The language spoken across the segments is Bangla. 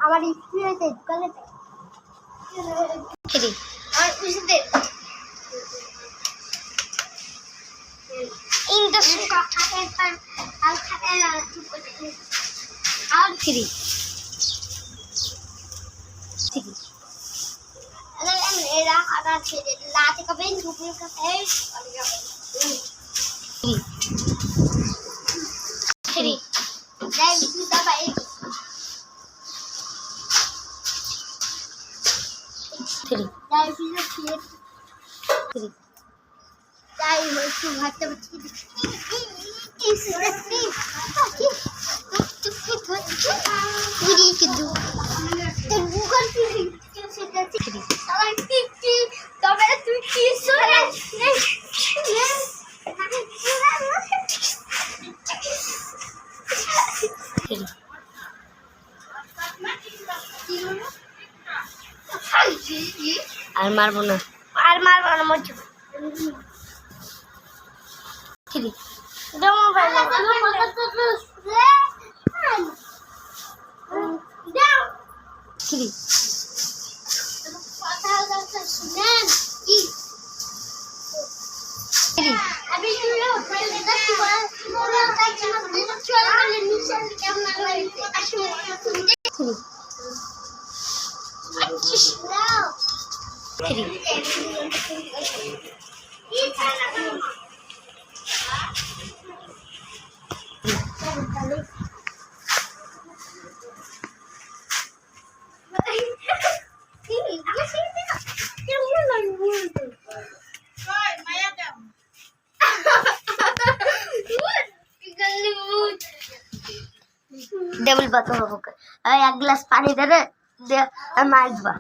আমার স্ত্রী হয়েছে দোকানে আমার খুশিতে ইন্ডাস্ট্রি আর ফ্রি এরা আটা ছেড়ে লাতে কবেন ঝুপড়ে কাছে ফ্রি যাই তুই দাবা এই ফ্রি যাই ফিরে ফিরে ফ্রি যাই হচ্ছে ভাতটা বসে আর মারবো না মজা ঠিক ডবল বাতো হবো এক গ্লাস পানি দে মারবা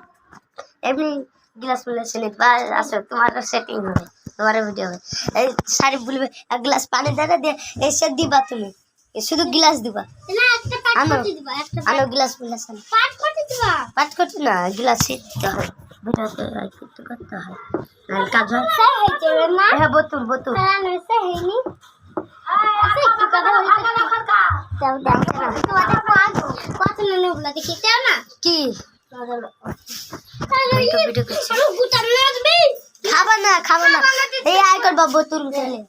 এমনি গ্লাস মিলে ছেলে আসো তোমার সেটিং হবে তোমার ভিডিও হবে এই শাড়ি বলবে এক গ্লাস পানি দিয়ে এসে দিবা তুমি শুধু গ্লাস দিবা না একটা পাট করতে দিবা একটা আলো গ্লাস মিলে পাট করতে দিবা পাট করতে না গ্লাস দিতে হয় ভিডিওতে করতে হয় আর কাজ হয় হইছে না হ্যাঁ বোতল না সে হয়নি আচ্ছা একটু কথা হইছে দাও না তোমাদের কত নেবলা দেখি দাও না কি খাবা না এই আই করবা বোতল খেলে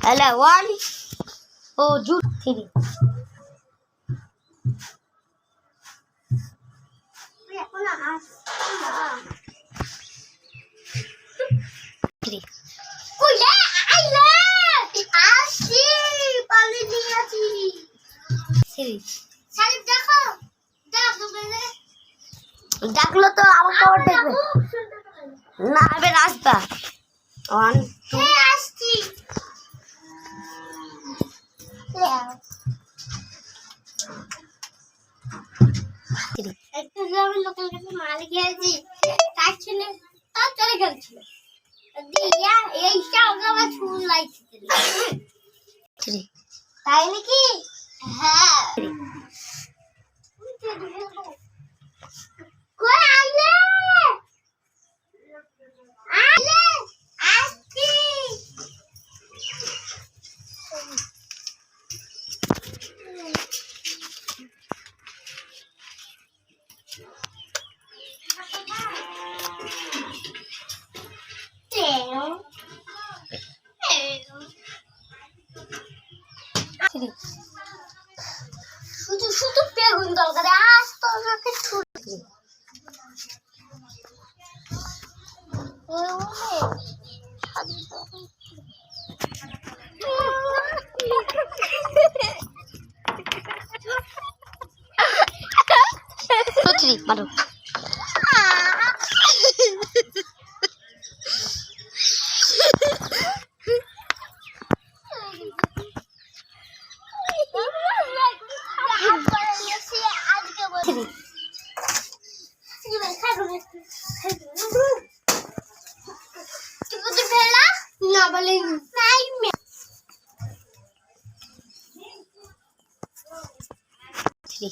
হ্যালো 1 ও জুট 3 এখন কইলে আইলে আসি পানি দিয়েছি শাড়ি দেখো ডাকলো তো আমাকে ওর দেখবে না এবার আসবা 1 2 আসছি একটু আমি লোকাল কাছে মাল গিয়েছি তার ছিল তা চলে গেছিল দিয়া এই সঙ্গে ছুন লাইছি তাই নাকি হ্যাঁ কই আইলে আসছি শুধু বেগুন দরকার আজ তো আমাকে ছুটি মারো আজকে বলি থ্রি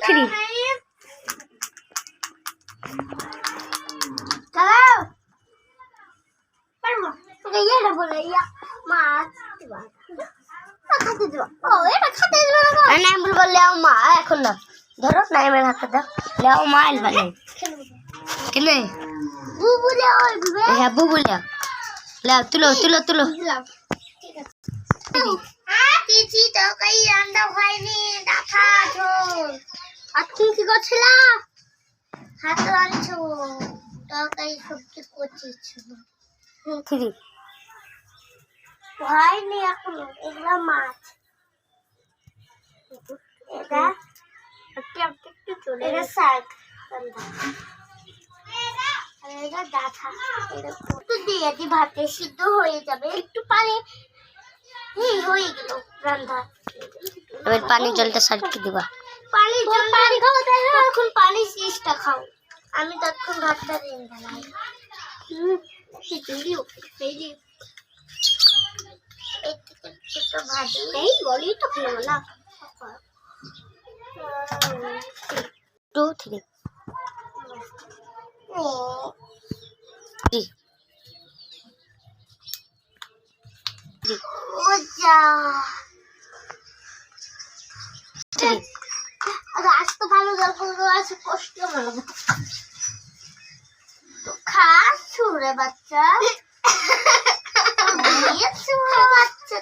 থ্রি নাইমুল বললে মা এখন না ধরো নাইমের হাতে দাও লেও মা এলবা নাই কেনে বুবুলে ওই হ্যাঁ বুবুলে লেও তুলো তুলো তুলো দিদি তো কই রান্না হয়নি দেখা ঝোল আর তুমি কি করছিলা হাত আনছো তরকারি সবজি করছিস থ্রি হয়নি এখনো এগুলা মাছ এটা একটু চলে এটা শাক এটা ডাঁটা এটা একটু দিয়ে দি ভাতে সিদ্ধ হয়ে যাবে একটু পানি হয়ে গেল রান্না এবার পানি জলটা সারকে দিবা পানি জল পানি খাও তাই এখন পানি শেষটা খাও আমি তখন ভাতটা দিয়ে দিলাম খিচুড়ি খেয়ে একটু ভাজি এই বলি তো খেলো না 2 3 মজা আজ তো ভালো জল করবো আজ কষ্ট ভালো তো খা ছুড়ে বাচ্চা বাচ্চা